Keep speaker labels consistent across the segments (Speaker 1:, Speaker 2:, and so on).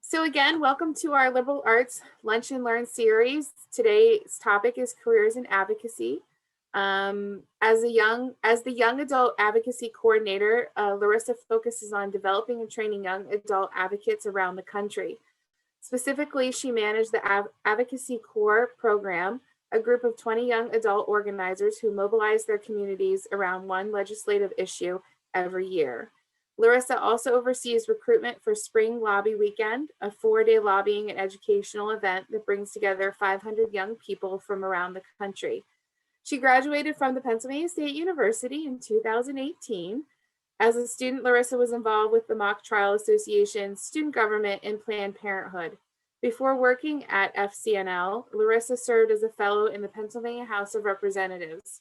Speaker 1: So again, welcome to our Liberal Arts Lunch and Learn series. Today's topic is careers in advocacy. As the young adult advocacy coordinator, Larissa focuses on developing and training young adult advocates around the country. Specifically, she managed the Advocacy Core program, a group of 20 young adult organizers who mobilize their communities around one legislative issue every year. Larissa also oversees recruitment for Spring Lobby Weekend, a 4-day lobbying and educational event that brings together 500 young people from around the country. She graduated from the Pennsylvania State University in 2018. As a student, Larissa was involved with the Mock Trial Association, student government, and Planned Parenthood. Before working at FCNL, Larissa served as a fellow in the Pennsylvania House of Representatives.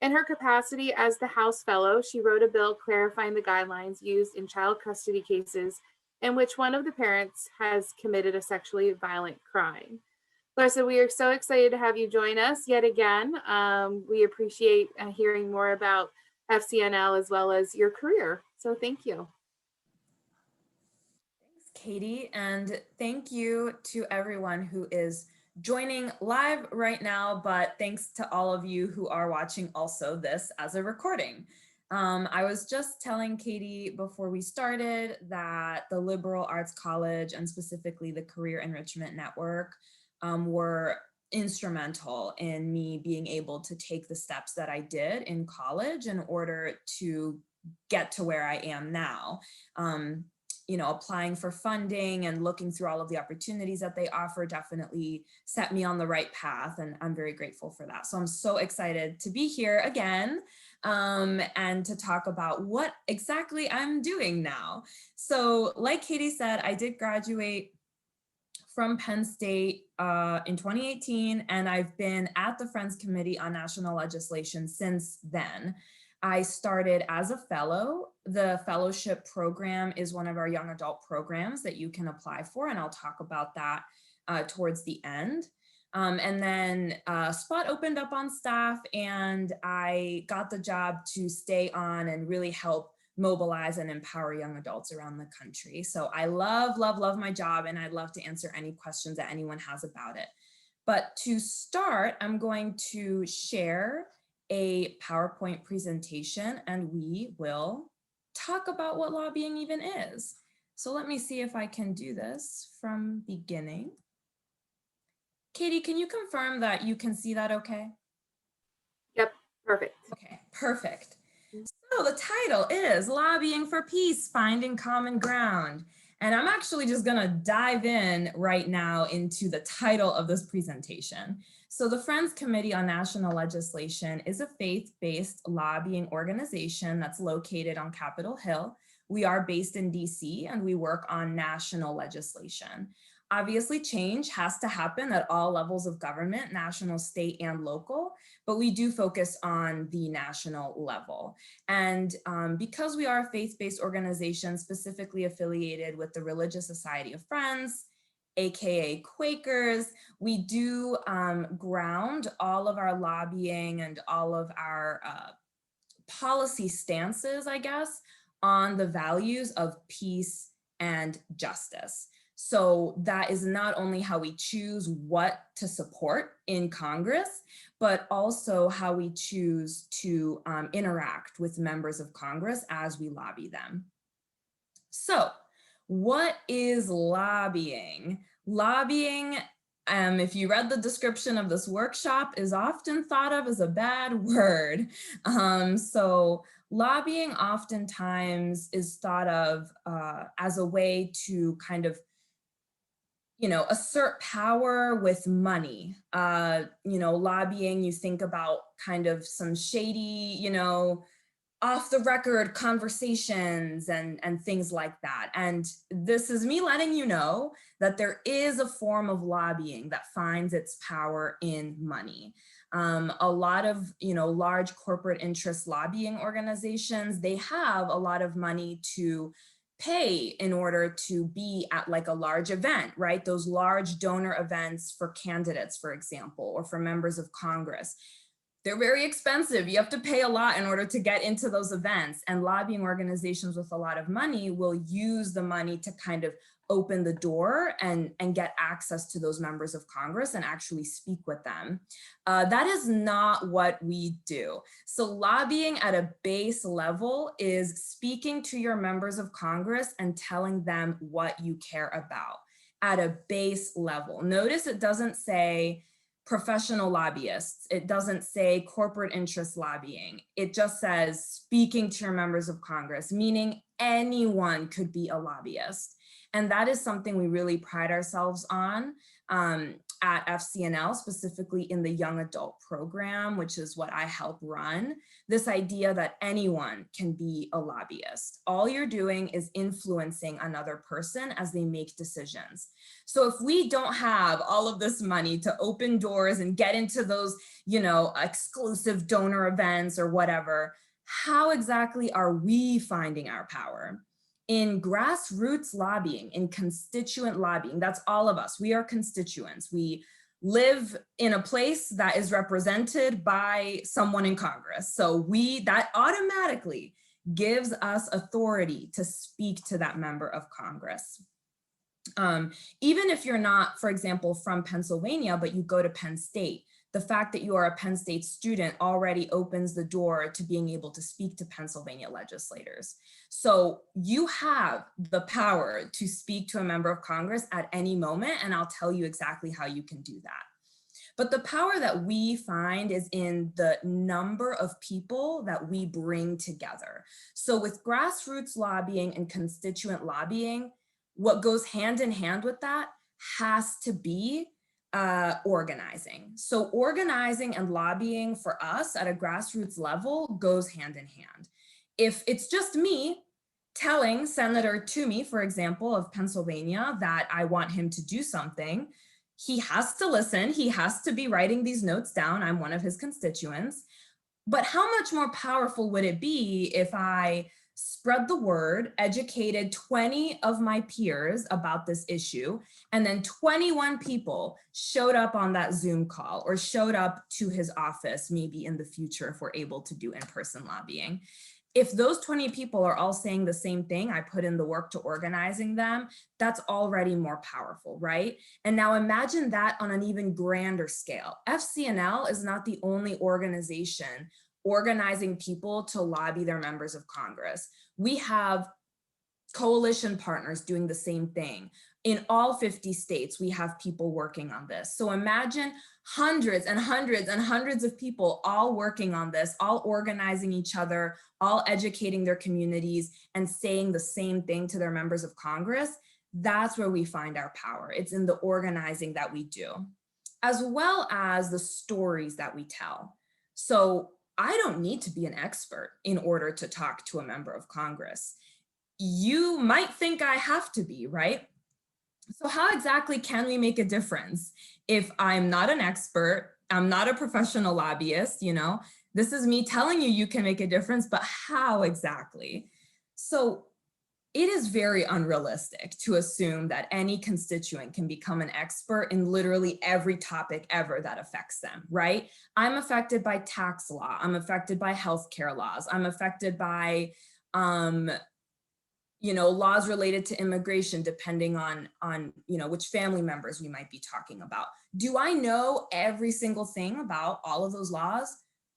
Speaker 1: In her capacity as the House Fellow, she wrote a bill clarifying the guidelines used in child custody cases in which one of the parents has committed a sexually violent crime. Larissa, we are so excited to have you join us yet again. We appreciate hearing more about FCNL as well as your career. So thank you.
Speaker 2: Thanks, Katie, and thank you to everyone who is joining live right now, but thanks to all of you who are watching also this as a recording. I was just telling Katie before we started that the Liberal Arts College and specifically the Career Enrichment Network were instrumental in me being able to take the steps that I did in college in order to get to where I am now. Applying for funding and looking through all of the opportunities that they offer definitely set me on the right path, and I'm very grateful for that. So I'm so excited to be here again and to talk about what exactly I'm doing now. So like Katie said, I did graduate from Penn State in 2018, and I've been at the Friends Committee on National Legislation since then. I started as a fellow. The fellowship program is one of our young adult programs that you can apply for, and I'll talk about that towards the end. And then a spot opened up on staff, and I got the job to stay on and really help mobilize and empower young adults around the country. So I love, love, love my job, and I'd love to answer any questions that anyone has about it. But to start, I'm going to share a PowerPoint presentation, and we will talk about what lobbying even is. So let me see if I can do this from beginning. Katie, can you confirm that you can see that okay?
Speaker 1: Yep, perfect.
Speaker 2: Okay, perfect. So the title is Lobbying for Peace, Finding Common Ground. And I'm actually just gonna dive in right now into the title of this presentation. So the Friends Committee on National Legislation is a faith-based lobbying organization that's located on Capitol Hill. We are based in DC, and we work on national legislation. Obviously, change has to happen at all levels of government, national, state, and local, but we do focus on the national level. And because we are a faith-based organization specifically affiliated with the Religious Society of Friends, AKA Quakers, we do ground all of our lobbying and all of our policy stances, I guess, on the values of peace and justice. So that is not only how we choose what to support in Congress, but also how we choose to interact with members of Congress as we lobby them. So what is lobbying? Lobbying, if you read the description of this workshop, is often thought of as a bad word. So lobbying oftentimes is thought of as a way to kind of assert power with money. Lobbying, you think about kind of some shady, off the record conversations and things like that. And this is me letting you know that there is a form of lobbying that finds its power in money. A lot of, large corporate interest lobbying organizations, they have a lot of money to pay in order to be at like a large event, right? Those large donor events for candidates, for example, or for members of Congress. they're very expensive. You have to pay a lot in order to get into those events. And lobbying organizations with a lot of money will use the money to kind of open the door and get access to those members of Congress and actually speak with them. That is not what we do. So lobbying at a base level is speaking to your members of Congress and telling them what you care about at a base level. Notice it doesn't say professional lobbyists. It doesn't say corporate interest lobbying. It just says speaking to your members of Congress, meaning anyone could be a lobbyist. And that is something we really pride ourselves on at FCNL, specifically in the young adult program, which is what I help run. This idea that anyone can be a lobbyist. All you're doing is influencing another person as they make decisions. So if we don't have all of this money to open doors and get into those, exclusive donor events or whatever, how exactly are we finding our power? In grassroots lobbying, in constituent lobbying, that's all of us. We are constituents. We live in a place that is represented by someone in Congress. So that automatically gives us authority to speak to that member of Congress. Even if you're not, for example, from Pennsylvania, but you go to Penn State, the fact that you are a Penn State student already opens the door to being able to speak to Pennsylvania legislators. So you have the power to speak to a member of Congress at any moment, and I'll tell you exactly how you can do that. But the power that we find is in the number of people that we bring together. So with grassroots lobbying and constituent lobbying, what goes hand in hand with that has to be organizing. So organizing and lobbying for us at a grassroots level goes hand in hand. If it's just me telling Senator Toomey, for example, of Pennsylvania, that I want him to do something, he has to listen. He has to be writing these notes down. I'm one of his constituents. But how much more powerful would it be if I spread the word, educated 20 of my peers about this issue, and then 21 people showed up on that Zoom call or showed up to his office, maybe in the future if we're able to do in-person lobbying. If those 20 people are all saying the same thing, I put in the work to organizing them, that's already more powerful, right? And now imagine that on an even grander scale. FCNL is not the only organization organizing people to lobby their members of Congress. We have coalition partners doing the same thing. In all 50 states, we have people working on this. So imagine hundreds and hundreds and hundreds of people all working on this, all organizing each other, all educating their communities and saying the same thing to their members of Congress. That's where we find our power. It's in the organizing that we do, as well as the stories that we tell. So I don't need to be an expert in order to talk to a member of Congress. You might think I have to be, right? So how exactly can we make a difference if I'm not an expert, I'm not a professional lobbyist, this is me telling you you can make a difference, but how exactly? So it is very unrealistic to assume that any constituent can become an expert in literally every topic ever that affects them, right? I'm affected by tax law. I'm affected by healthcare laws. I'm affected by, laws related to immigration, depending on which family members we might be talking about. Do I know every single thing about all of those laws?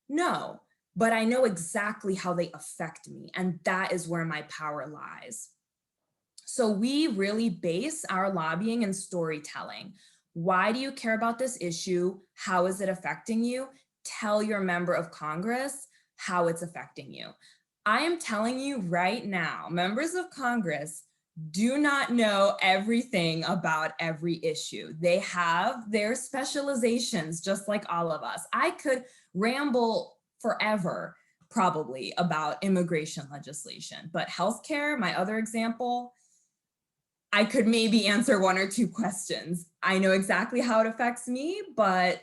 Speaker 2: No. But I know exactly how they affect me, and that is where my power lies. So we really base our lobbying and storytelling. Why do you care about this issue? How is it affecting you? Tell your member of Congress how it's affecting you. I am telling you right now, members of Congress do not know everything about every issue. They have their specializations, just like all of us. I could ramble forever, probably, about immigration legislation, but healthcare, my other example, I could maybe answer one or two questions. I know exactly how it affects me, but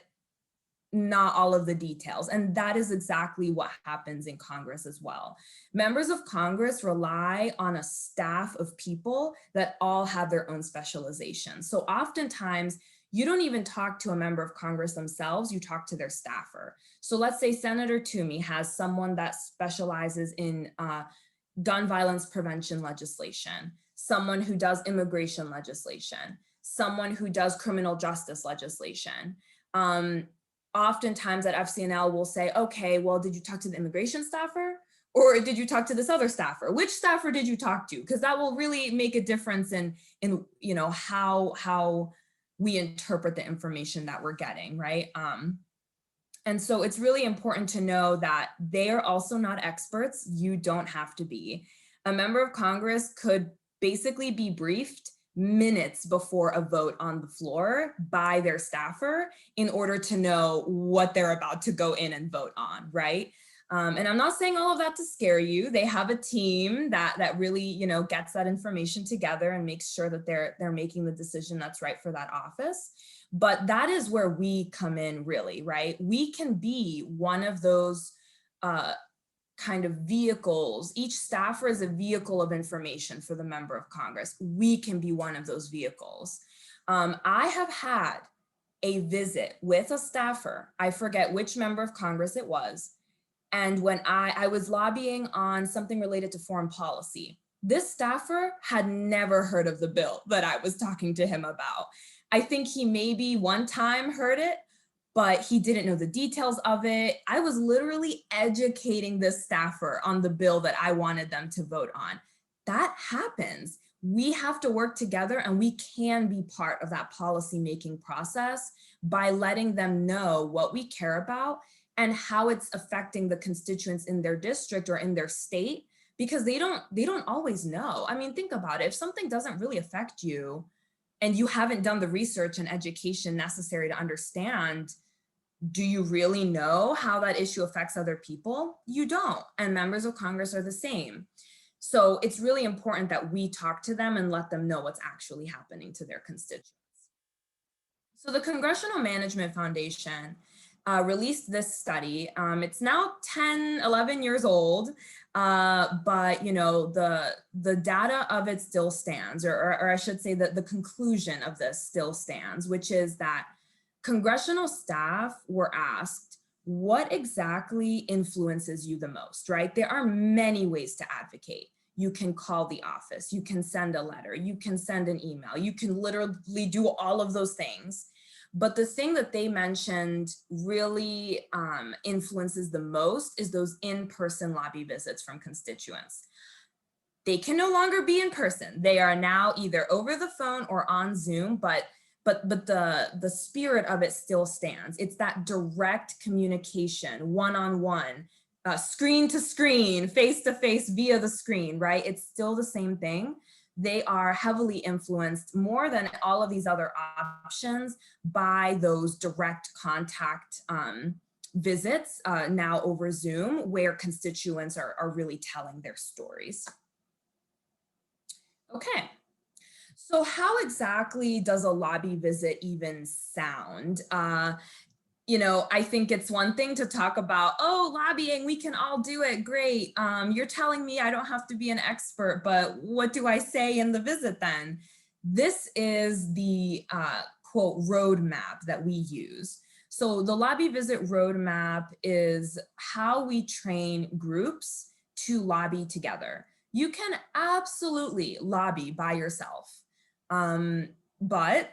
Speaker 2: not all of the details. And that is exactly what happens in Congress as well. Members of Congress rely on a staff of people that all have their own specialization. So oftentimes you don't even talk to a member of Congress themselves, you talk to their staffer. So let's say Senator Toomey has someone that specializes in gun violence prevention legislation, someone who does immigration legislation, someone who does criminal justice legislation. Oftentimes at FCNL we'll say, okay, well, did you talk to the immigration staffer? Or did you talk to this other staffer? Which staffer did you talk to? Because that will really make a difference in you know, how we interpret the information that we're getting, right? And so it's really important to know that they are also not experts. You don't have to be. A member of Congress could basically be briefed minutes before a vote on the floor by their staffer in order to know what they're about to go in and vote on, right? And I'm not saying all of that to scare you. They have a team that really, you know, gets that information together and makes sure that they're making the decision that's right for that office. But that is where we come in, really, right? We can be one of those kind of vehicles. Each staffer is a vehicle of information for the member of Congress. We can be one of those vehicles. I have had a visit with a staffer. I forget which member of Congress it was. And when I was lobbying on something related to foreign policy, this staffer had never heard of the bill that I was talking to him about. I think he maybe one time heard it, but he didn't know the details of it. I was literally educating this staffer on the bill that I wanted them to vote on. That happens. We have to work together, and we can be part of that policy-making process by letting them know what we care about and how it's affecting the constituents in their district or in their state, because they don't always know. I mean, think about it. If something doesn't really affect you and you haven't done the research and education necessary to understand, do you really know how that issue affects other people? You don't. And members of Congress are the same. So it's really important that we talk to them and let them know what's actually happening to their constituents. So the Congressional Management Foundation released this study. It's now 10, 11 years old, but you know, the data of it still stands, or I should say that the conclusion of this still stands, which is that congressional staff were asked, what exactly influences you the most, right? There are many ways to advocate. You can call the office, you can send a letter, you can send an email, you can literally do all of those things. But the thing that they mentioned really influences the most is those in-person lobby visits from constituents. They can no longer be in person. They are now either over the phone or on Zoom, but the spirit of it still stands. It's that direct communication, one-on-one, screen to screen, face to face via the screen, right? It's still the same thing. They are heavily influenced more than all of these other options by those direct contact visits now over Zoom, where constituents are really telling their stories. Okay, so how exactly does a lobby visit even sound? You know, I think it's one thing to talk about, oh, lobbying, we can all do it, great. You're telling me I don't have to be an expert, but what do I say in the visit then? This is the quote roadmap that we use. So the lobby visit roadmap is how we train groups to lobby together. You can absolutely lobby by yourself, but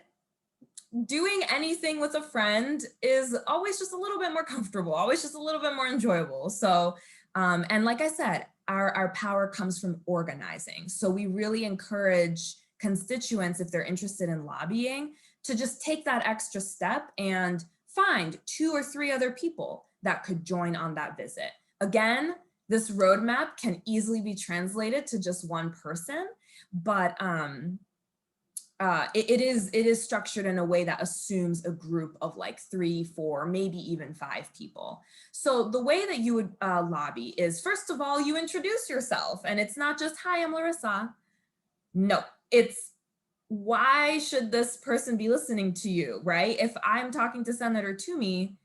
Speaker 2: doing anything with a friend is always just a little bit more comfortable, always just a little bit more enjoyable. So, and like I said, our power comes from organizing. So we really encourage constituents, if they're interested in lobbying, to just take that extra step and find 2 or 3 other people that could join on that visit. Again, this roadmap can easily be translated to just one person, but it is structured in a way that assumes a group of like 3, 4, maybe even 5 people. So the way that you would lobby is, first of all, you introduce yourself, and it's not just, hi, I'm Larissa. No, it's, why should this person be listening to you, right? If I'm talking to Senator Toomey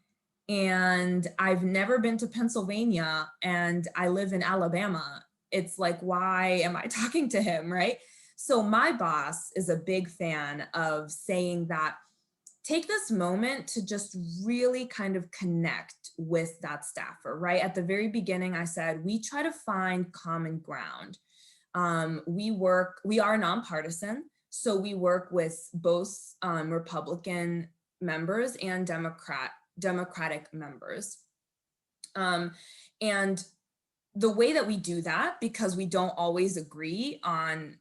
Speaker 2: and I've never been to Pennsylvania and I live in Alabama, it's like, why am I talking to him, right? So my boss is a big fan of saying that take this moment to just really kind of connect with that staffer, right? At the very beginning, I said, we try to find common ground. We are nonpartisan, so we work with both Republican members and Democratic members. And the way that we do that, because we don't always agree on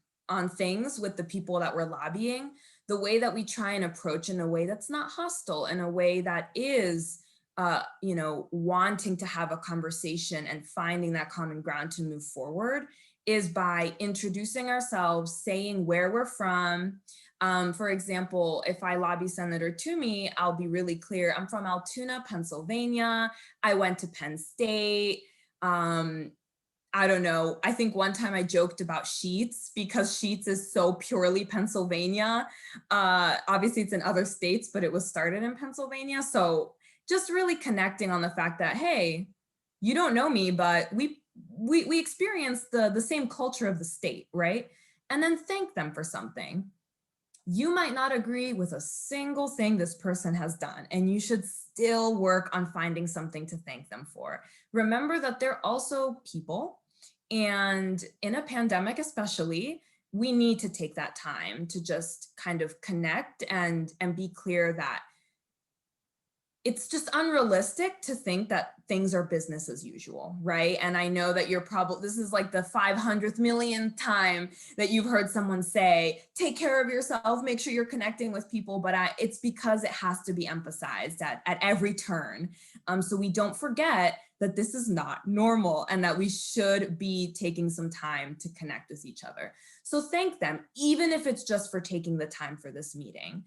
Speaker 2: things with the people that we're lobbying, the way that we try and approach in a way that's not hostile, in a way that is, wanting to have a conversation and finding that common ground to move forward, is by introducing ourselves, saying where we're from. For example, if I lobby Senator Toomey, I'll be really clear. I'm from Altoona, Pennsylvania. I went to Penn State. I don't know. I think one time I joked about Sheetz because Sheetz is so purely Pennsylvania. Obviously it's in other states, but it was started in Pennsylvania. So just really connecting on the fact that, hey, you don't know me, but we experience the same culture of the state, right? And then thank them for something. You might not agree with a single thing this person has done, and you should still work on finding something to thank them for. Remember that they're also people, and in a pandemic especially, we need to take that time to just kind of connect and be clear that it's just unrealistic to think that things are business as usual, right? And I know that this is like the 500th millionth time that you've heard someone say, take care of yourself, make sure you're connecting with people, but it's because it has to be emphasized at every turn. So we don't forget that this is not normal and that we should be taking some time to connect with each other. So thank them, even if it's just for taking the time for this meeting.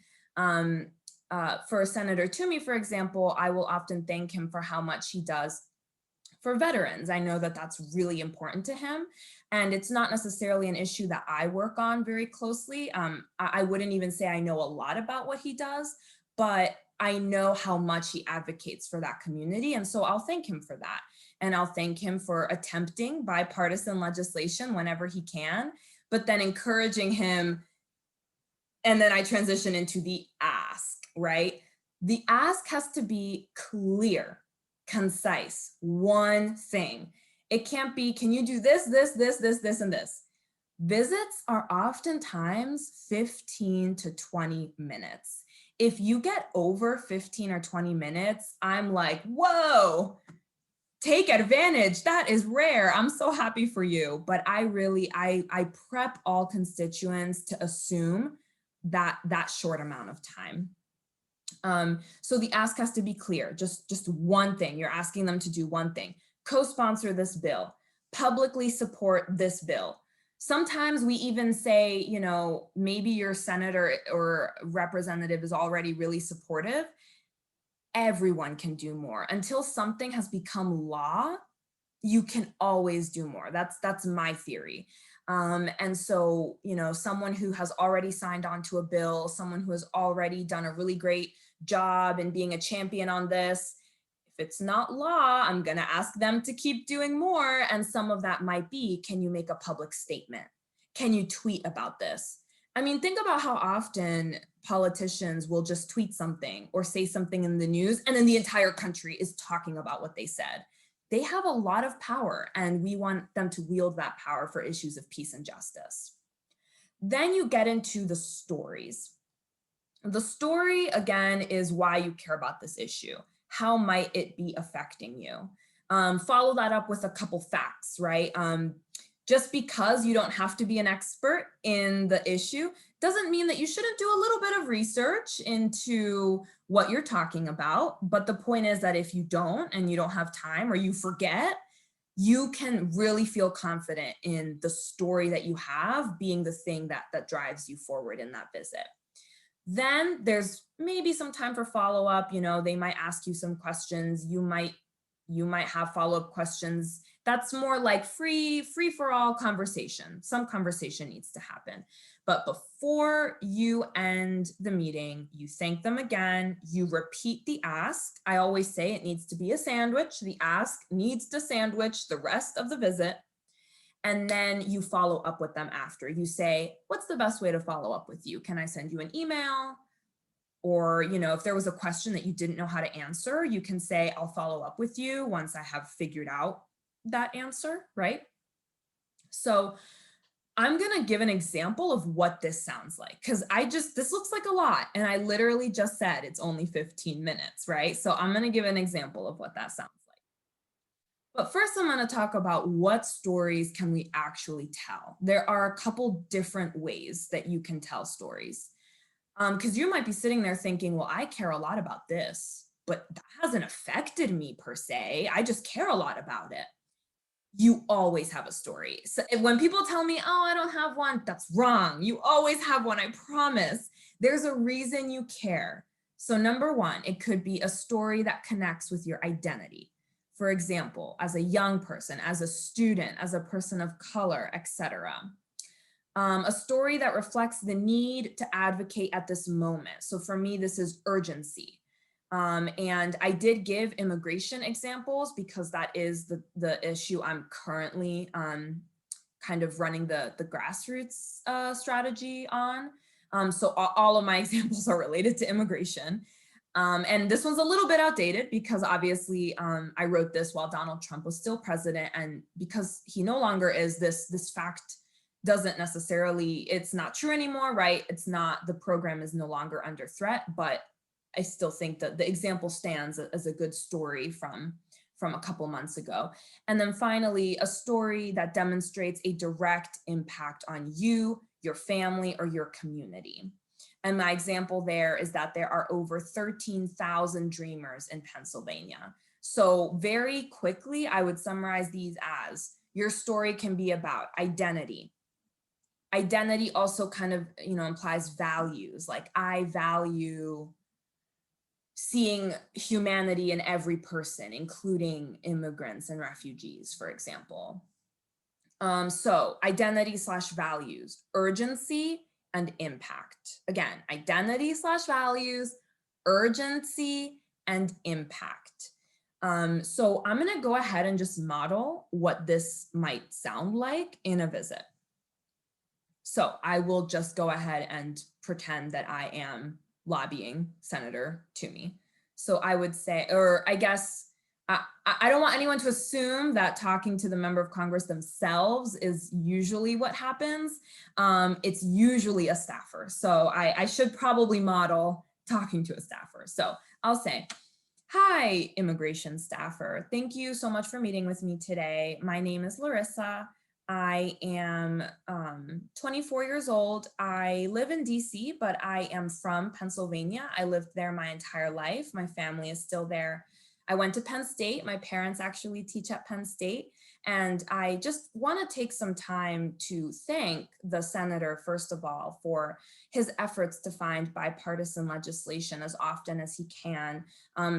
Speaker 2: For Senator Toomey, for example, I will often thank him for how much he does for veterans. I know that that's really important to him, and it's not necessarily an issue that I work on very closely. I wouldn't even say I know a lot about what he does, but I know how much he advocates for that community, and so I'll thank him for that. And I'll thank him for attempting bipartisan legislation whenever he can, but then encouraging him. And then I transition into the ask. Right? The ask has to be clear, concise, one thing. It can't be, can you do this, this, this, this, this, and this? Visits are oftentimes 15 to 20 minutes. If you get over 15 or 20 minutes, I'm like, whoa, take advantage. That is rare. I'm so happy for you. But I prep all constituents to assume that short amount of time. So the ask has to be clear, just one thing. You're asking them to do one thing: co-sponsor this bill, publicly support this bill. Sometimes we even say, maybe your senator or representative is already really supportive. Everyone can do more. Until something has become law, you can always do more. That's my theory. And so, someone who has already signed on to a bill, someone who has already done a really great job in being a champion on this, if it's not law, I'm going to ask them to keep doing more. And some of that might be, can you make a public statement? Can you tweet about this? I mean, think about how often politicians will just tweet something or say something in the news, and then the entire country is talking about what they said. They have a lot of power, and we want them to wield that power for issues of peace and justice. Then you get into the stories. The story, again, is why you care about this issue. How might it be affecting you? Follow that up with a couple facts, right? Just because you don't have to be an expert in the issue doesn't mean that you shouldn't do a little bit of research into what you're talking about. But the point is that if you don't, and you don't have time, or you forget, you can really feel confident in the story that you have being the thing that drives you forward in that visit. Then there's maybe some time for follow-up. They might ask you some questions. You might have follow-up questions. That's more like free for all conversation. Some conversation needs to happen. But before you end the meeting, you thank them again. You repeat the ask. I always say it needs to be a sandwich. The ask needs to sandwich the rest of the visit. And then you follow up with them after. You say, what's the best way to follow up with you? Can I send you an email? Or, you know, if there was a question that you didn't know how to answer, you can say, I'll follow up with you once I have figured out that answer, right? So I'm gonna give an example of what this sounds like, because this looks like a lot, and I literally just said it's only 15 minutes, right? So I'm gonna give an example of what that sounds like. But first, I'm gonna talk about what stories can we actually tell. There are a couple different ways that you can tell stories. Because you might be sitting there thinking, well, I care a lot about this, but that hasn't affected me per se. I just care a lot about it. You always have a story. So when people tell me, oh, I don't have one, that's wrong. You always have one, I promise. There's a reason you care. So number one, it could be a story that connects with your identity. For example, as a young person, as a student, as a person of color, etc. A story that reflects the need to advocate at this moment. So for me, this is urgency. And I did give immigration examples because that is the issue I'm currently kind of running the grassroots strategy on. So all of my examples are related to immigration. And this one's a little bit outdated because obviously I wrote this while Donald Trump was still president, and because he no longer is, this fact doesn't necessarily, it's not true anymore, right? It's not, the program is no longer under threat, but I still think that the example stands as a good story from a couple months ago. And then finally, a story that demonstrates a direct impact on you, your family, or your community. And my example there is that there are over 13,000 Dreamers in Pennsylvania. So very quickly, I would summarize these as, your story can be about identity. Identity also kind of, implies values, like I value seeing humanity in every person, including immigrants and refugees, for example. So identity/values, urgency and impact. Again, identity/values, urgency and impact. So I'm gonna go ahead and just model what this might sound like in a visit. So I will just go ahead and pretend that I am lobbying Senator Toomey. So I would say, or I guess, I don't want anyone to assume that talking to the member of Congress themselves is usually what happens. It's usually a staffer. So I should probably model talking to a staffer. So I'll say, hi, immigration staffer. Thank you so much for meeting with me today. My name is Larissa. I am 24 years old. I live in DC, but I am from Pennsylvania. I lived there my entire life. My family is still there. I went to Penn State. My parents actually teach at Penn State. And I just want to take some time to thank the senator, first of all, for his efforts to find bipartisan legislation as often as he can,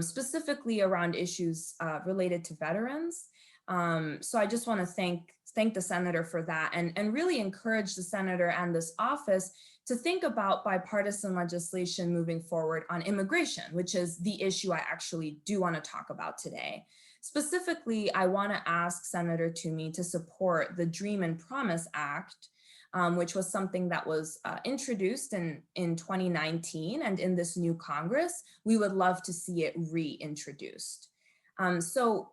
Speaker 2: specifically around issues related to veterans. So I just want to thank the senator for that, and really encourage the senator and this office to think about bipartisan legislation moving forward on immigration, which is the issue I actually do want to talk about today. Specifically, I want to ask Senator Toomey to support the Dream and Promise Act, which was something that was introduced in 2019, and in this new Congress, we would love to see it reintroduced. So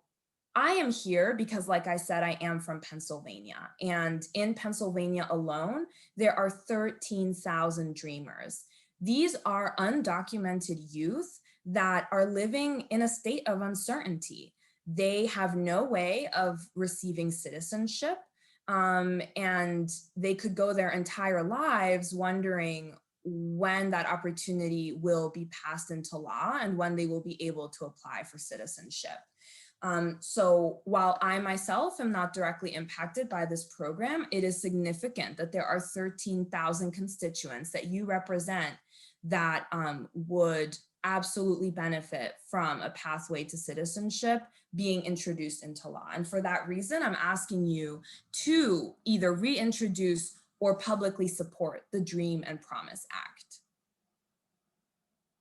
Speaker 2: I am here because, like I said, I am from Pennsylvania, and in Pennsylvania alone, there are 13,000 Dreamers. These are undocumented youth that are living in a state of uncertainty. They have no way of receiving citizenship, and they could go their entire lives wondering when that opportunity will be passed into law and when they will be able to apply for citizenship. So while I myself am not directly impacted by this program, it is significant that there are 13,000 constituents that you represent that would absolutely benefit from a pathway to citizenship being introduced into law. And for that reason, I'm asking you to either reintroduce or publicly support the Dream and Promise Act.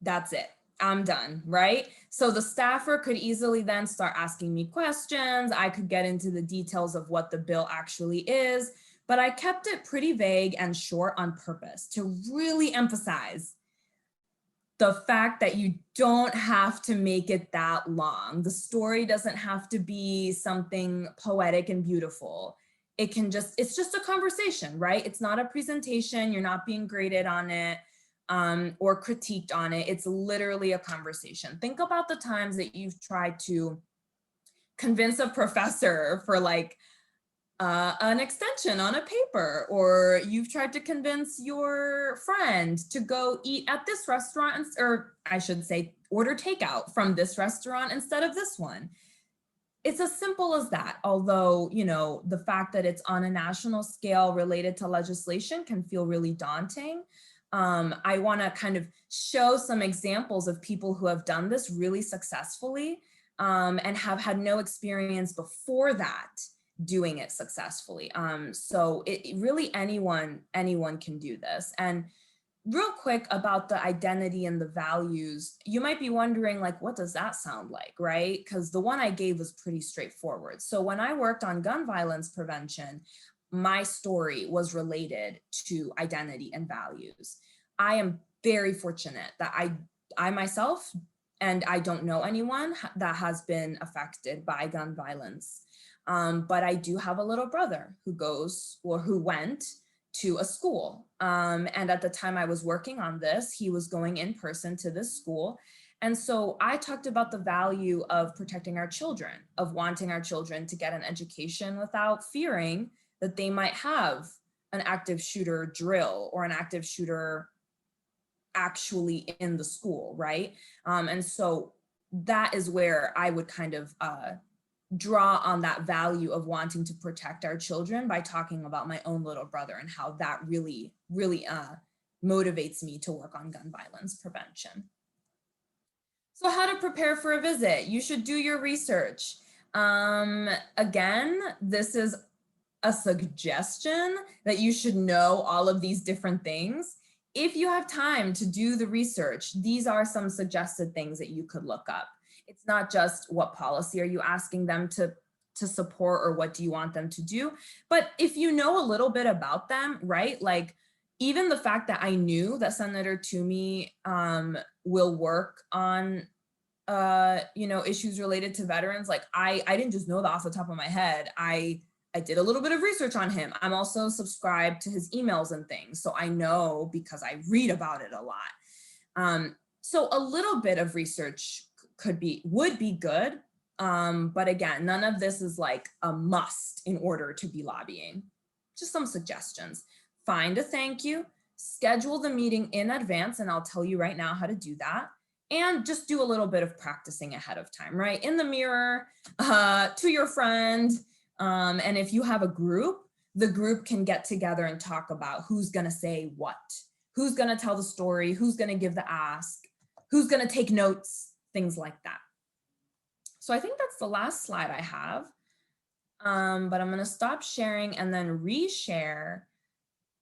Speaker 2: That's it. I'm done, right? So the staffer could easily then start asking me questions. I could get into the details of what the bill actually is, but I kept it pretty vague and short on purpose to really emphasize the fact that you don't have to make it that long. The story doesn't have to be something poetic and beautiful. It's just a conversation, right? It's not a presentation. You're not being graded on it or critiqued on it. It's literally a conversation. Think about the times that you've tried to convince a professor for like an extension on a paper, or you've tried to convince your friend to go eat at this restaurant, or I should say, order takeout from this restaurant instead of this one. It's as simple as that. Although, you know, the fact that it's on a national scale related to legislation can feel really daunting. I want to kind of show some examples of people who have done this really successfully and have had no experience before that doing it successfully. So it really anyone can do this. And real quick about the identity and the values, you might be wondering, like, what does that sound like, right? Because the one I gave was pretty straightforward. So when I worked on gun violence prevention, my story was related to identity and values. I am very fortunate that I myself, and I don't know anyone that has been affected by gun violence. But I do have a little brother who went to a school. And at the time I was working on this, he was going in person to this school. And so I talked about the value of protecting our children, of wanting our children to get an education without fearing that they might have an active shooter drill or an active shooter actually in the school, right? And so that is where I would kind of draw on that value of wanting to protect our children by talking about my own little brother and how that really motivates me to work on gun violence prevention. So how to prepare for a visit? You should do your research. Again, this is a suggestion that you should know all of these different things. If you have time to do the research, these are some suggested things that you could look up. It's not just what policy are you asking them to support or what do you want them to do, but if you know a little bit about them, right? Like even the fact that I knew that Senator Toomey will work on issues related to veterans, like I didn't just know that off the top of my head. I did a little bit of research on him. I'm also subscribed to his emails and things, so I know because I read about it a lot. So a little bit of research would be good. But again, none of this is like a must in order to be lobbying. Just some suggestions. Find a thank you, schedule the meeting in advance, and I'll tell you right now how to do that. And just do a little bit of practicing ahead of time, right? In the mirror, to your friend. And if you have a group, the group can get together and talk about who's gonna say what, who's gonna tell the story, who's gonna give the ask, who's gonna take notes, things like that. So I think that's the last slide I have, but I'm gonna stop sharing and then reshare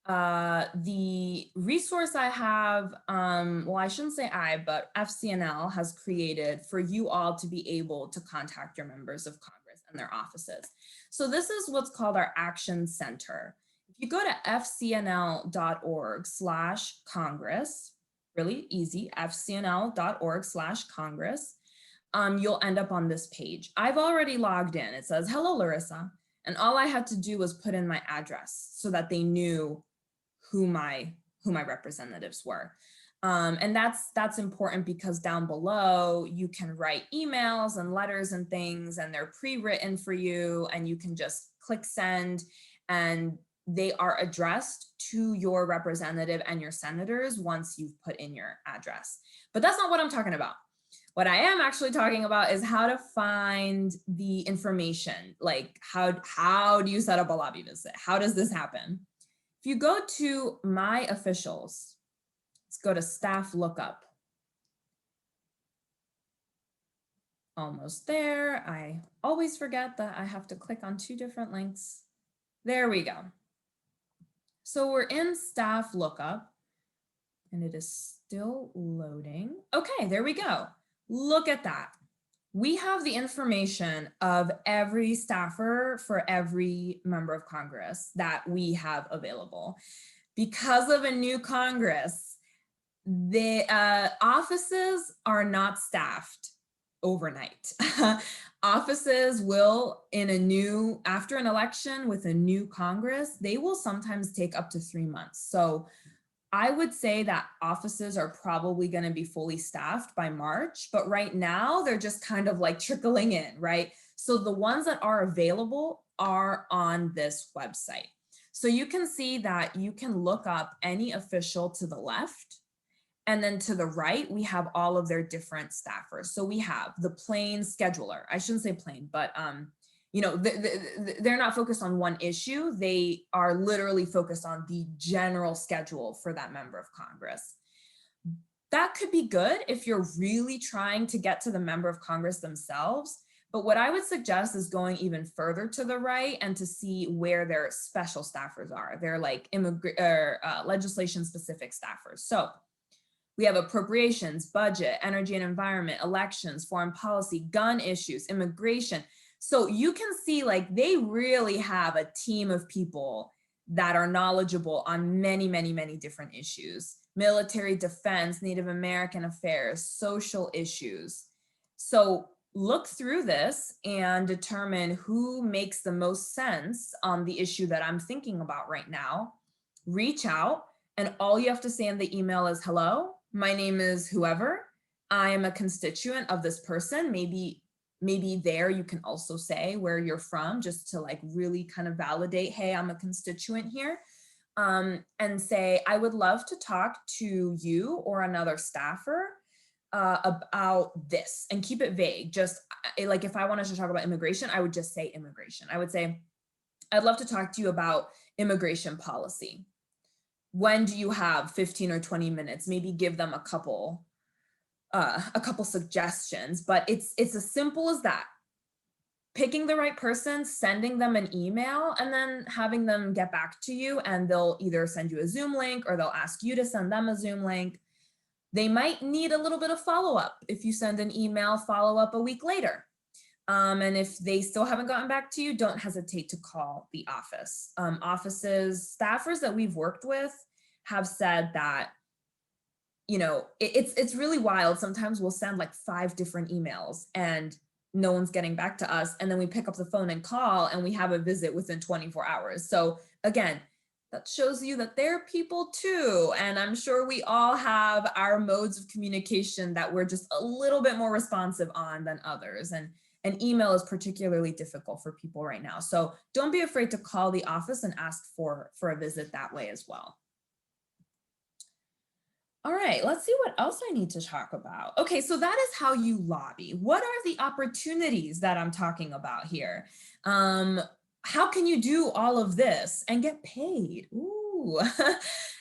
Speaker 2: the resource I have. Well, I shouldn't say but FCNL has created for you all to be able to contact your members of Congress and their offices. So this is what's called our Action Center. If you go to fcnl.org/Congress, really easy, fcnl.org/Congress, you'll end up on this page. I've already logged in. It says, hello, Larissa. And all I had to do was put in my address so that they knew who my representatives were. And that's important because down below, you can write emails and letters and things, and they're pre-written for you, and you can just click send, and they are addressed to your representative and your senators once you've put in your address. But that's not what I'm talking about. What I am actually talking about is how to find the information. Like how do you set up a lobby visit? How does this happen? If you go to My Officials, let's go to Staff Lookup. Almost there. I always forget that I have to click on 2 different links. There we go. So we're in Staff Lookup, and it is still loading. Okay, there we go. Look at that. We have the information of every staffer for every member of Congress that we have available. Because of a new Congress, The offices are not staffed overnight. Offices will, after an election with a new Congress, they will sometimes take up to 3 months. So I would say that offices are probably going to be fully staffed by March, but right now they're just kind of like trickling in, right? So the ones that are available are on this website. So you can see that you can look up any official to the left, and then to the right, we have all of their different staffers. So we have the plain scheduler. I shouldn't say plain, but they're not focused on one issue. They are literally focused on the general schedule for that member of Congress. That could be good if you're really trying to get to the member of Congress themselves. But what I would suggest is going even further to the right and to see where their special staffers are. They're like legislation specific staffers. So we have appropriations, budget, energy and environment, elections, foreign policy, gun issues, immigration. So you can see like they really have a team of people that are knowledgeable on many, many, many different issues. Military defense, Native American affairs, social issues. So look through this and determine who makes the most sense on the issue that I'm thinking about right now. Reach out, and all you have to say in the email is, hello, my name is whoever. I am a constituent of this person. Maybe there you can also say where you're from, just to like really kind of validate, hey, I'm a constituent here. And say, I would love to talk to you or another staffer about this, and keep it vague. Just like if I wanted to talk about immigration, I would just say immigration. I would say, I'd love to talk to you about immigration policy. When do you have 15 or 20 minutes? Maybe give them a couple suggestions, but it's as simple as that. Picking the right person, sending them an email, and then having them get back to you, and they'll either send you a Zoom link or they'll ask you to send them a Zoom link. They might need a little bit of follow-up. If you send an email, follow up a week later. And if they still haven't gotten back to you, don't hesitate to call the office. Offices, staffers that we've worked with have said that, it's really wild. Sometimes we'll send like 5 different emails and no one's getting back to us. And then we pick up the phone and call, and we have a visit within 24 hours. So again, that shows you that they're people too. And I'm sure we all have our modes of communication that we're just a little bit more responsive on than others. And email is particularly difficult for people right now. So don't be afraid to call the office and ask for a visit that way as well. All right, let's see what else I need to talk about. Okay, so that is how you lobby. What are the opportunities that I'm talking about here? How can you do all of this and get paid? Ooh.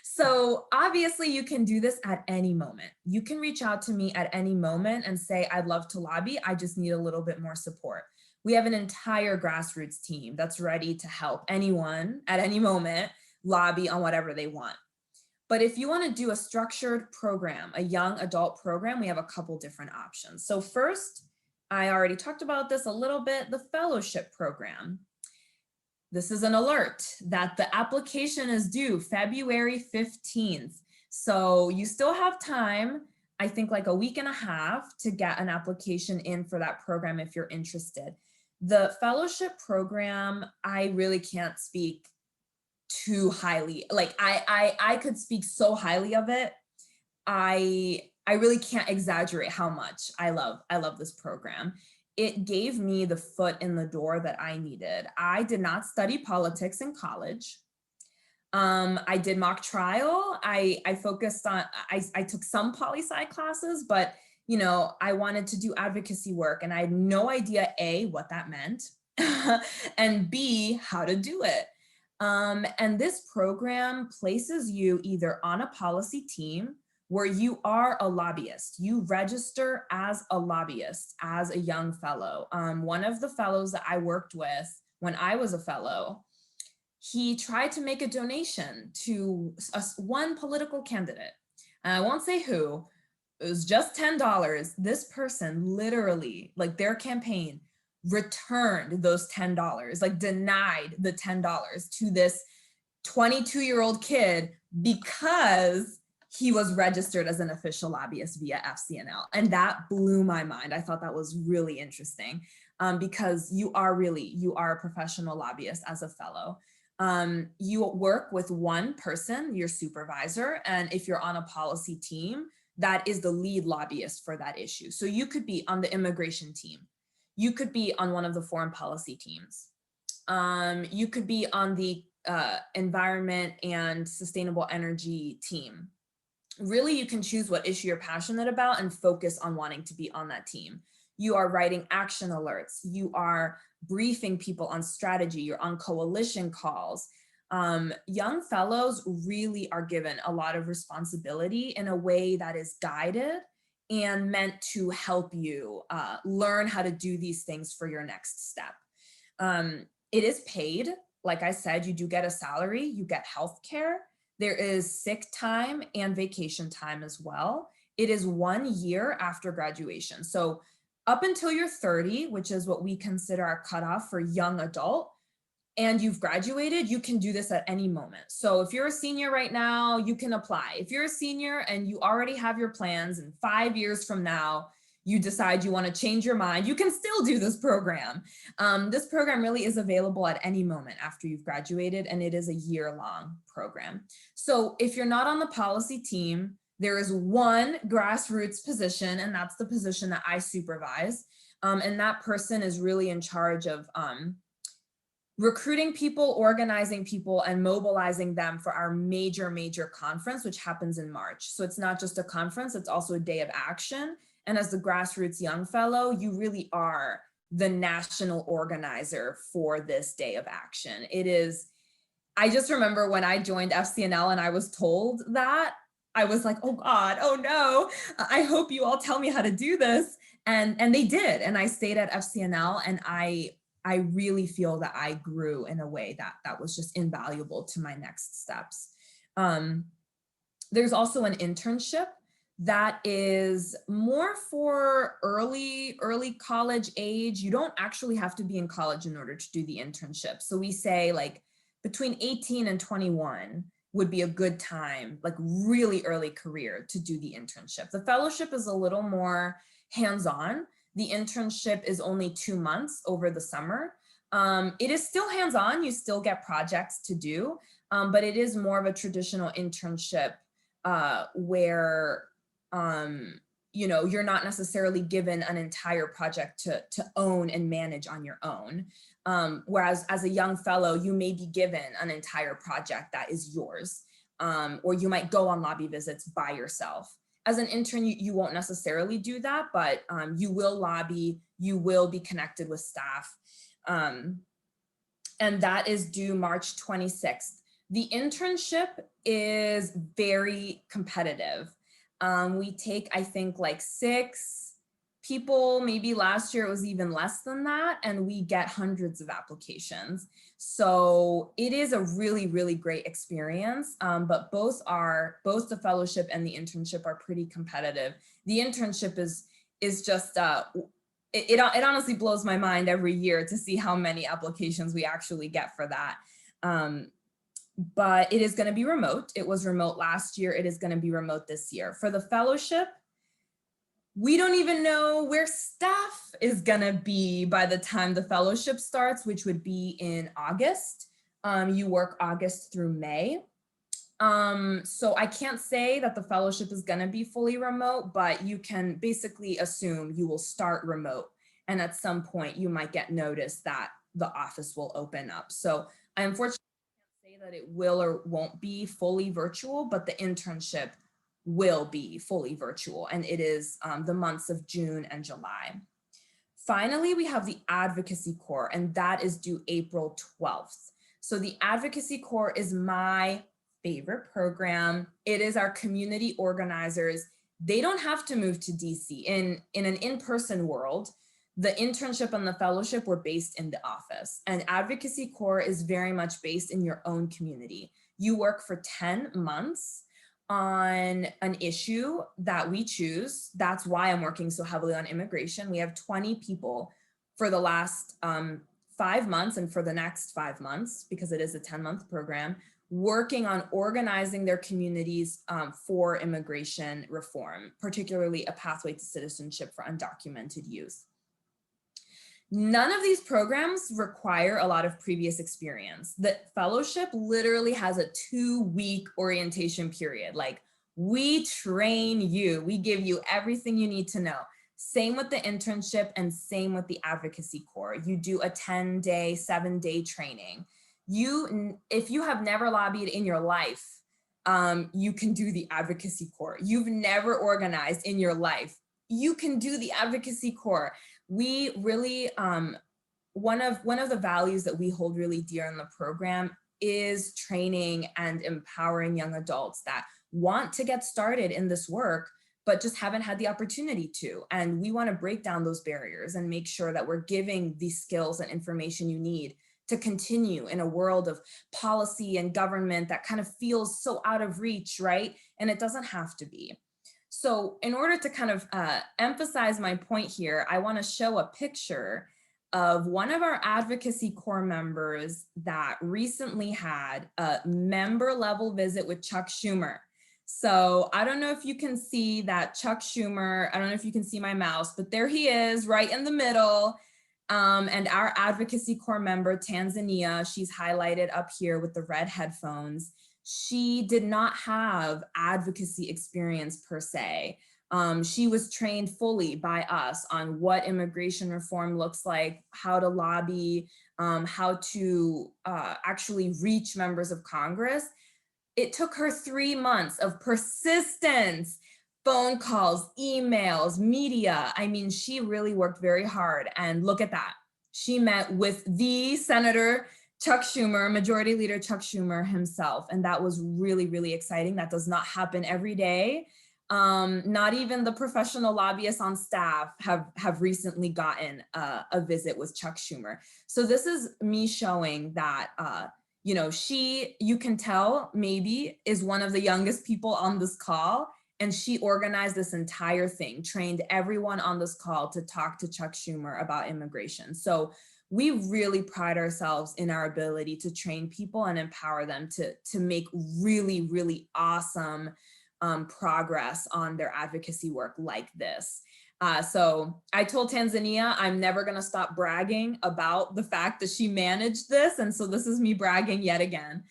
Speaker 2: So obviously you can do this at any moment. You can reach out to me at any moment and say, I'd love to lobby. I just need a little bit more support. We have an entire grassroots team that's ready to help anyone at any moment lobby on whatever they want. But if you want to do a structured program, a young adult program, we have a couple different options. So first, I already talked about this a little bit, the fellowship program. This is an alert that the application is due February 15th. So you still have time, I think like a week and a half, to get an application in for that program if you're interested. The fellowship program, I really can't speak too highly. Like I could speak so highly of it. I really can't exaggerate how much I love this program. It gave me the foot in the door that I needed. I did not study politics in college. I did mock trial. I focused on, I took some poli-sci classes, but I wanted to do advocacy work, and I had no idea A, what that meant, and B, how to do it. And this program places you either on a policy team where you are a lobbyist. You register as a lobbyist, as a young fellow. One of the fellows that I worked with when I was a fellow, he tried to make a donation to one political candidate. And I won't say who, it was just $10. This person literally, like their campaign, returned those $10, like denied the $10 to this 22-year-old kid because he was registered as an official lobbyist via FCNL. And that blew my mind. I thought that was really interesting because you are a professional lobbyist as a fellow. You work with one person, your supervisor, and if you're on a policy team, that is the lead lobbyist for that issue. So you could be on the immigration team. You could be on one of the foreign policy teams. You could be on the environment and sustainable energy team. Really, you can choose what issue you're passionate about and focus on wanting to be on that team. You are writing action alerts. You are briefing people on strategy. You're on coalition calls. Young fellows really are given a lot of responsibility in a way that is guided and meant to help you learn how to do these things for your next step. It is paid. Like I said, you do get a salary, you get health care. There is sick time and vacation time as well. It is 1 year after graduation. So up until you're 30, which is what we consider our cutoff for young adult, and you've graduated, you can do this at any moment. So if you're a senior right now, you can apply. If you're a senior and you already have your plans and 5 years from now, you decide you want to change your mind, you can still do this program. This program really is available at any moment after you've graduated, and it is a year-long program. So if you're not on the policy team, there is one grassroots position, and that's the position that I supervise. And that person is really in charge of recruiting people, organizing people, and mobilizing them for our major conference, which happens in March. So it's not just a conference, it's also a day of action. And as the grassroots young fellow, you really are the national organizer for this day of action. It is, I just remember when I joined FCNL and I was told that, I was like, oh God, oh no, I hope you all tell me how to do this. And they did. And I stayed at FCNL, and I really feel that I grew in a way that was just invaluable to my next steps. There's also an internship that is more for early college age. You don't actually have to be in college in order to do the internship. So we say like between 18 and 21 would be a good time, like really early career, to do the internship. The fellowship is a little more hands-on. The internship is only 2 months over the summer. It is still hands-on, you still get projects to do, but it is more of a traditional internship where you know, you're not necessarily given an entire project to own and manage on your own. Whereas as a young fellow, you may be given an entire project that is yours, or you might go on lobby visits by yourself. As an intern, you won't necessarily do that, but you will lobby, you will be connected with staff. And that is due March 26th. The internship is very competitive. We take, I think, like 6 people, maybe last year it was even less than that, and we get hundreds of applications. So it is a really great experience, but both the fellowship and the internship are pretty competitive. The internship is just, it honestly blows my mind every year to see how many applications we actually get for that. But it is going to be remote. It was remote last year. It is going to be remote this year. For the fellowship, we don't even know where staff is going to be by the time the fellowship starts, which would be in August. You work August through May. So I can't say that the fellowship is going to be fully remote, but you can basically assume you will start remote. And at some point you might get notice that the office will open up. So I unfortunately can't say that it will or won't be fully virtual, but the internship will be fully virtual. And it is the months of June and July. Finally, we have the Advocacy Core, and that is due April 12th. So the Advocacy Core is my favorite program. It is our community organizers. They don't have to move to DC. In an in-person world, the internship and the fellowship were based in the office, and Advocacy Core is very much based in your own community. You work for 10 months on an issue that we choose. That's why I'm working so heavily on immigration. We have 20 people for the last 5 months and for the next 5 months, because it is a 10-month program. working on organizing their communities for immigration reform, particularly a pathway to citizenship for undocumented youth. None of these programs require a lot of previous experience. The fellowship literally has a 2-week orientation period. Like, we train you, we give you everything you need to know. Same with the internship and same with the Advocacy Core. You do a 10-day, 7-day training. If you have never lobbied in your life, you can do the Advocacy Core. You've never organized in your life, you can do the Advocacy Core. We really, one of the values that we hold really dear in the program is training and empowering young adults that want to get started in this work, but just haven't had the opportunity to. And we want to break down those barriers and make sure that we're giving these skills and information you need to continue in a world of policy and government that kind of feels so out of reach, right? And it doesn't have to be. So in order to kind of emphasize my point here, I want to show a picture of one of our Advocacy Core members that recently had a member level visit with Chuck Schumer. So I don't know if you can see that Chuck Schumer, I don't know if you can see my mouse, but there he is right in the middle. And our Advocacy Core member, Tanzania, she's highlighted up here with the red headphones. She did not have advocacy experience per se. She was trained fully by us on what immigration reform looks like, how to lobby, how to actually reach members of Congress. It took her 3 months of persistence, phone calls, emails, media. I mean, she really worked very hard. And look at that. She met with the Senator Chuck Schumer, Majority Leader Chuck Schumer himself. And that was really, really exciting. That does not happen every day. Not even the professional lobbyists on staff have recently gotten a visit with Chuck Schumer. So this is me showing that, you know, you can tell maybe is one of the youngest people on this call. And she organized this entire thing, trained everyone on this call to talk to Chuck Schumer about immigration. So we really pride ourselves in our ability to train people and empower them to make really, really awesome progress on their advocacy work like this. So I told Tanzania, I'm never gonna stop bragging about the fact that she managed this. And so this is me bragging yet again.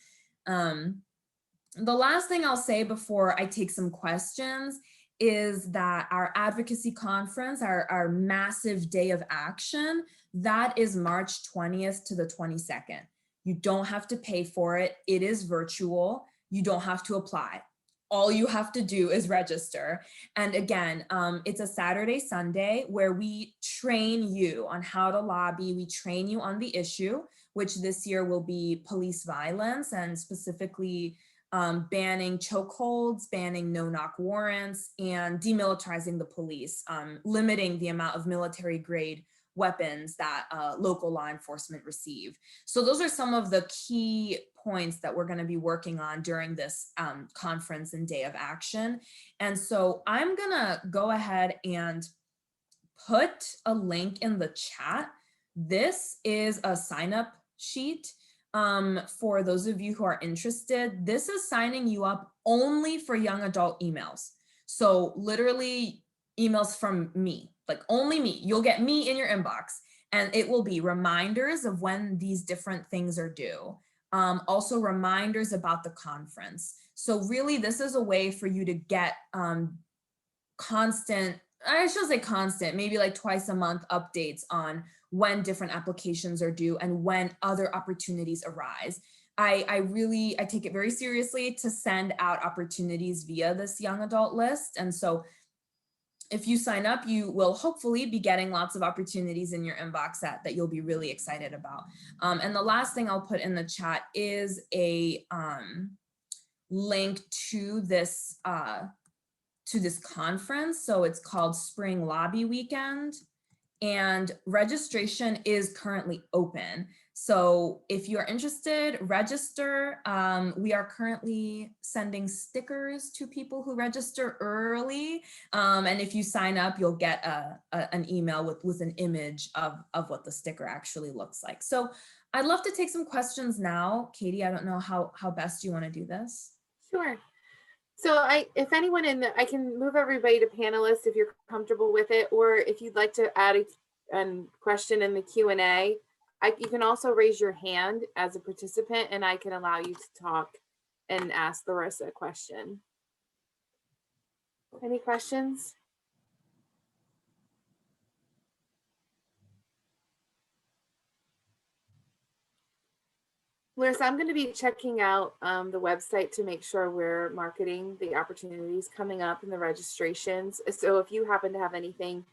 Speaker 2: The last thing I'll say before I take some questions is that our advocacy conference, our massive day of action, that is March 20th to the 22nd. You don't have to pay for it. It is virtual. You don't have to apply. All you have to do is register. And again, it's a Saturday, Sunday where we train you on how to lobby. We train you on the issue, which this year will be police violence and specifically banning chokeholds, banning no-knock warrants, and demilitarizing the police, limiting the amount of military-grade weapons that local law enforcement receive. So those are some of the key points that we're going to be working on during this conference and day of action. And so I'm going to go ahead and put a link in the chat. This is a sign-up sheet. For those of you who are interested, this is signing you up only for young adult emails. So literally emails from me, like only me. You'll get me in your inbox, and it will be reminders of when these different things are due. Also reminders about the conference. So really this is a way for you to get constant, I should say constant, maybe like twice a month updates on when different applications are due and when other opportunities arise. I take it very seriously to send out opportunities via this young adult list. And so if you sign up, you will hopefully be getting lots of opportunities in your inbox that you'll be really excited about. And the last thing I'll put in the chat is a link to this conference. So it's called Spring Lobby Weekend, and registration is currently open. So if you are interested, register. We are currently sending stickers to people who register early. And if you sign up, you'll get an email with an image of what the sticker actually looks like. So I'd love to take some questions now. Katie, I don't know how best you want to do this.
Speaker 1: Sure. So if anyone I can move everybody to panelists if you're comfortable with it, or if you'd like to add a question in the Q&A, you can also raise your hand as a participant and I can allow you to talk and ask Larissa a question. Any questions? Larissa, I'm going to be checking out the website to make sure we're marketing the opportunities coming up and the registrations. So if you happen to have anything,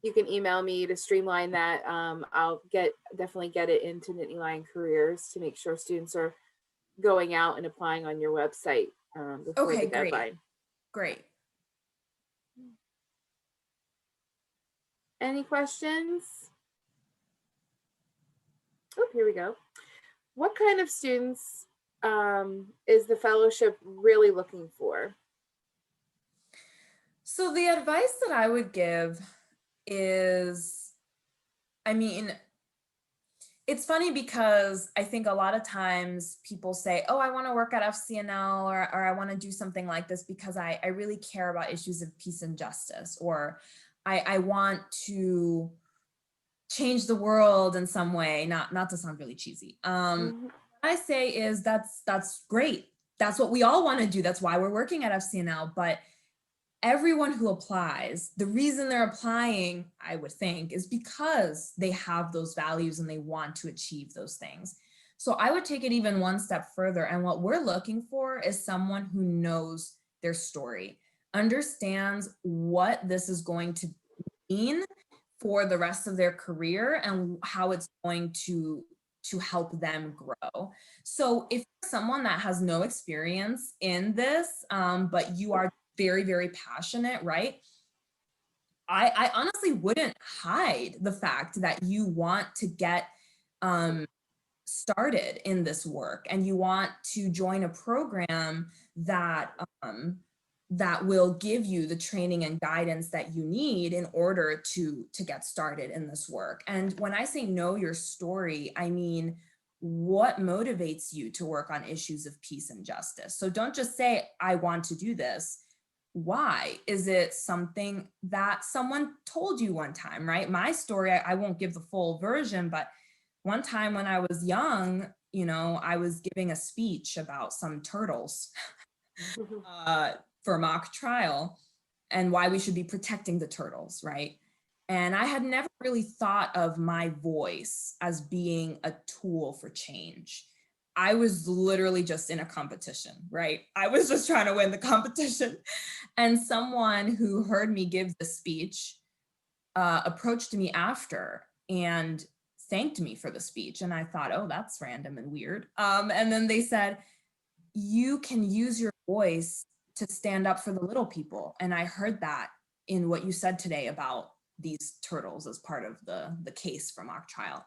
Speaker 1: you can email me to streamline that. I'll definitely get it into Nittany Lion Careers to make sure students are going out and applying on your website before the deadline.
Speaker 2: Great.
Speaker 1: Any questions? Oh, here we go. What kind of students is the fellowship really looking for?
Speaker 2: So the advice that I would give is, I mean, it's funny because I think a lot of times people say, oh, I want to work at FCNL or I want to do something like this because I really care about issues of peace and justice, or I want to change the world in some way, not to sound really cheesy. What I say is that's great. That's what we all want to do. That's why we're working at FCNL. But everyone who applies, the reason they're applying, I would think, is because they have those values and they want to achieve those things. So I would take it even one step further. And what we're looking for is someone who knows their story, understands what this is going to mean for the rest of their career and how it's going to help them grow. So if you're someone that has no experience in this, but you are very, very passionate, right? I honestly wouldn't hide the fact that you want to get started in this work and you want to join a program that that will give you the training and guidance that you need in order to get started in this work. And when I say know your story, I mean, what motivates you to work on issues of peace and justice? So don't just say, I want to do this. Why? Is it something that someone told you one time, right? My story, I won't give the full version, but one time when I was young, you know, I was giving a speech about some turtles for mock trial and why we should be protecting the turtles, right? And I had never really thought of my voice as being a tool for change. I was literally just in a competition, right? I was just trying to win the competition. And someone who heard me give the speech approached me after and thanked me for the speech. And I thought, oh, that's random and weird. And then they said, you can use your voice to stand up for the little people. And I heard that in what you said today about these turtles as part of the case for mock trial.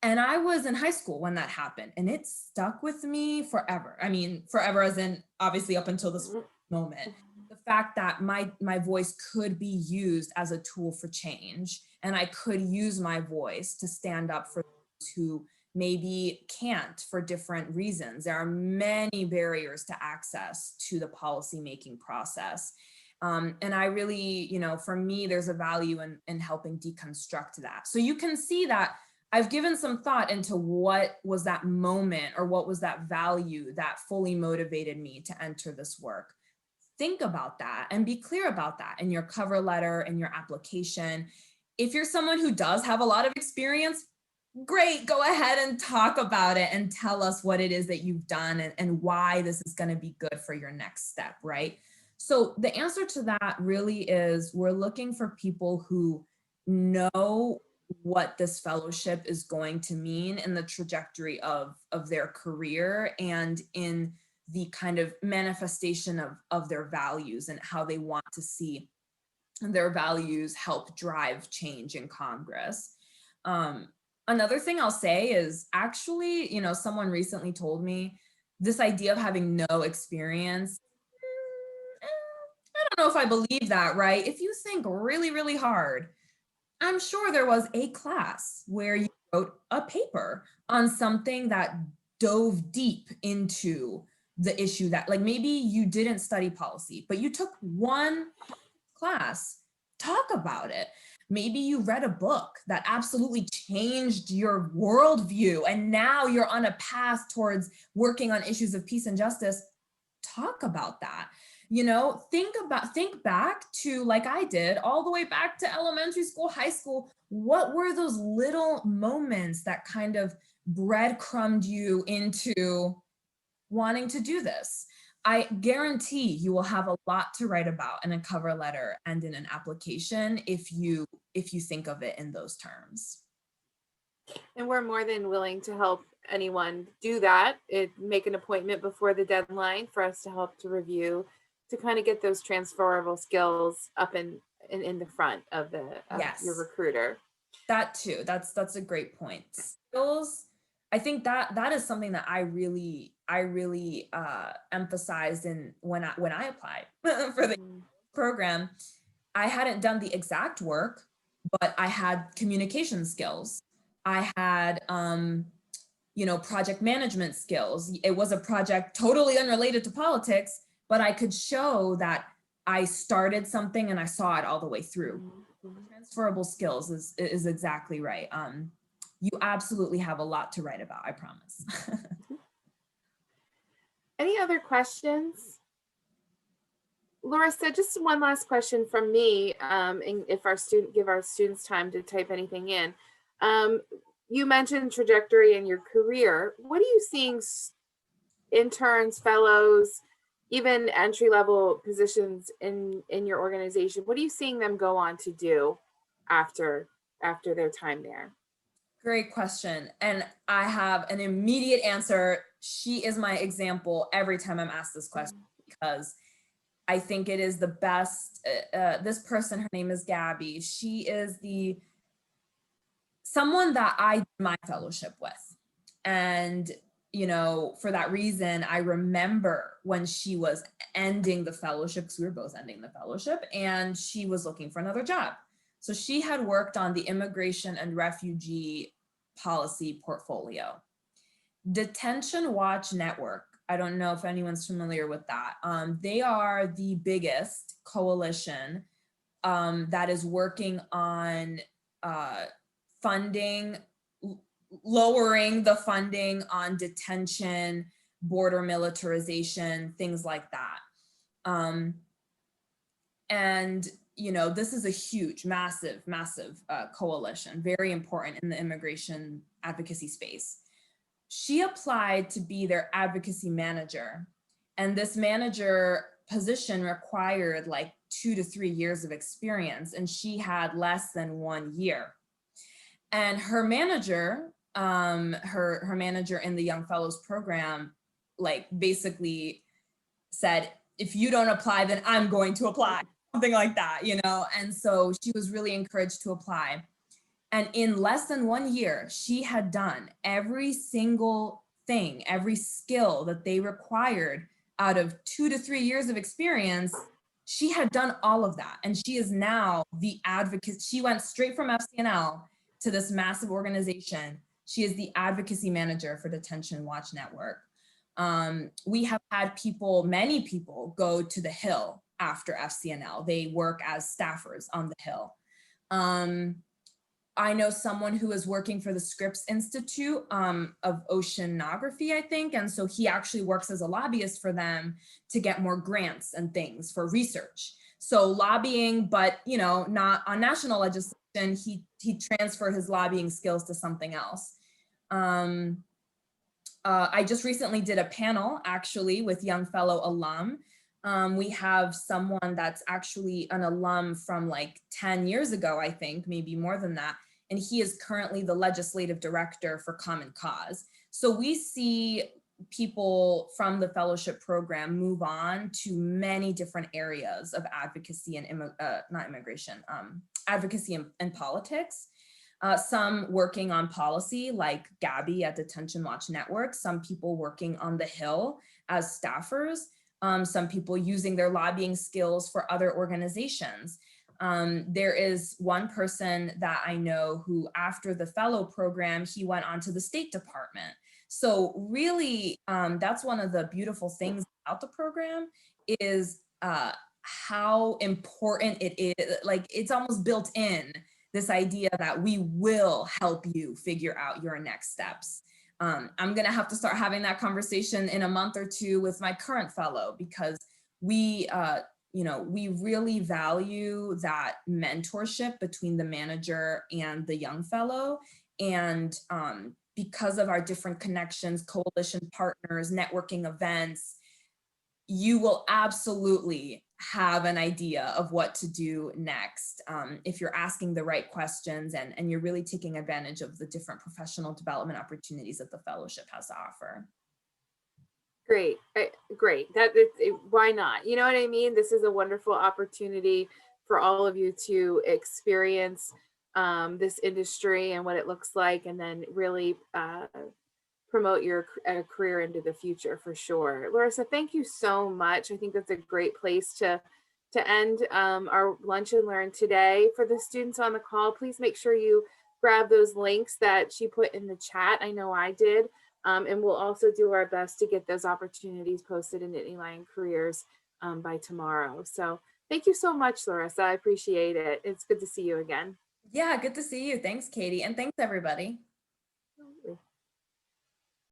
Speaker 2: And I was in high school when that happened, and it stuck with me forever. I mean, forever as in obviously up until this moment. The fact that my voice could be used as a tool for change, and I could use my voice to stand up for those who maybe can't for different reasons. There are many barriers to access to the policymaking process. And I really, you know, for me, there's a value in helping deconstruct that. So you can see that I've given some thought into what was that moment or what was that value that fully motivated me to enter this work. Think about that and be clear about that in your cover letter and your application. If you're someone who does have a lot of experience, great, go ahead and talk about it and tell us what it is that you've done and why this is going to be good for your next step, right? So the answer to that really is we're looking for people who know what this fellowship is going to mean in the trajectory of their career and in the kind of manifestation of their values and how they want to see their values help drive change in Congress. Another thing I'll say is actually, you know, someone recently told me this idea of having no experience. I don't know if I believe that, right? If you think really, really hard, I'm sure there was a class where you wrote a paper on something that dove deep into the issue that, like, maybe you didn't study policy, but you took one class, talk about it. Maybe you read a book that absolutely changed your worldview, and now you're on a path towards working on issues of peace and justice. Talk about that. Think back to, like I did, all the way back to elementary school, high school. What were those little moments that kind of breadcrumbed you into wanting to do this? I guarantee you will have a lot to write about in a cover letter and in an application if you think of it in those terms.
Speaker 1: And we're more than willing to help anyone do that. Make an appointment before the deadline for us to help to review, to kind of get those transferable skills up in the front of your recruiter.
Speaker 2: That too. That's a great point. Skills. I think that is something that I really emphasized when I applied for the program. I hadn't done the exact work, but I had communication skills. I had project management skills. It was a project totally unrelated to politics, but I could show that I started something and I saw it all the way through. Transferable skills is exactly right. You absolutely have a lot to write about, I promise.
Speaker 1: Any other questions? Larissa, just one last question from me, and if give our students time to type anything in. You mentioned trajectory in your career. What are you seeing interns, fellows, even entry-level positions in your organization? What are you seeing them go on to do after their time there?
Speaker 2: Great question. And I have an immediate answer. She is my example every time I'm asked this question, because I think it is the best. This person, her name is Gabby. She is someone that I did my fellowship with. And, for that reason, I remember when she was ending the fellowship, because we were both ending the fellowship, and she was looking for another job. So she had worked on the immigration and refugee policy portfolio. Detention Watch Network, I don't know if anyone's familiar with that. They are the biggest coalition that is working on lowering the funding on detention, border militarization, things like that. And this is a huge, massive coalition, very important in the immigration advocacy space. She applied to be their advocacy manager, and this manager position required like 2 to 3 years of experience, and she had less than 1 year. And her manager, her manager in the Young Fellows program, like basically said, if you don't apply, then I'm going to apply, something like that, And so she was really encouraged to apply. And in less than 1 year, she had done every single thing, every skill that they required out of 2 to 3 years of experience. She had done all of that. And she is now the advocate. She went straight from FCNL to this massive organization. She is the advocacy manager for Detention Watch Network. We have had many people go to the Hill after FCNL. They work as staffers on the Hill. I know someone who is working for the Scripps Institute of Oceanography, I think. And so he actually works as a lobbyist for them to get more grants and things for research. So lobbying, but not on national legislation. He transferred his lobbying skills to something else. I just recently did a panel actually with Young Fellow alum. We have someone that's actually an alum from like 10 years ago, I think, maybe more than that. And he is currently the legislative director for Common Cause. So we see people from the fellowship program move on to many different areas of advocacy and advocacy and politics. Some working on policy like Gabby at Detention Watch Network, some people working on the Hill as staffers, some people using their lobbying skills for other organizations. There is one person that I know who, after the fellow program, he went on to the State Department. So really, that's one of the beautiful things about the program is how important it is. Like, it's almost built in, this idea that we will help you figure out your next steps. I'm gonna have to start having that conversation in a month or two with my current fellow, because we we really value that mentorship between the manager and the young fellow. And because of our different connections, coalition partners, networking events, you will absolutely have an idea of what to do next, if you're asking the right questions, and you're really taking advantage of the different professional development opportunities that the fellowship has to offer.
Speaker 1: Great, great. Why not? You know what I mean? This is a wonderful opportunity for all of you to experience this industry and what it looks like, and then really promote your career into the future for sure. Larissa, thank you so much. I think that's a great place to end our lunch and learn today. For the students on the call, please make sure you grab those links that she put in the chat. I know I did. And we'll also do our best to get those opportunities posted in Nittany Lion Careers by tomorrow. So thank you so much, Larissa. I appreciate it. It's good to see you again.
Speaker 2: Yeah, good to see you. Thanks, Katie. And thanks, everybody.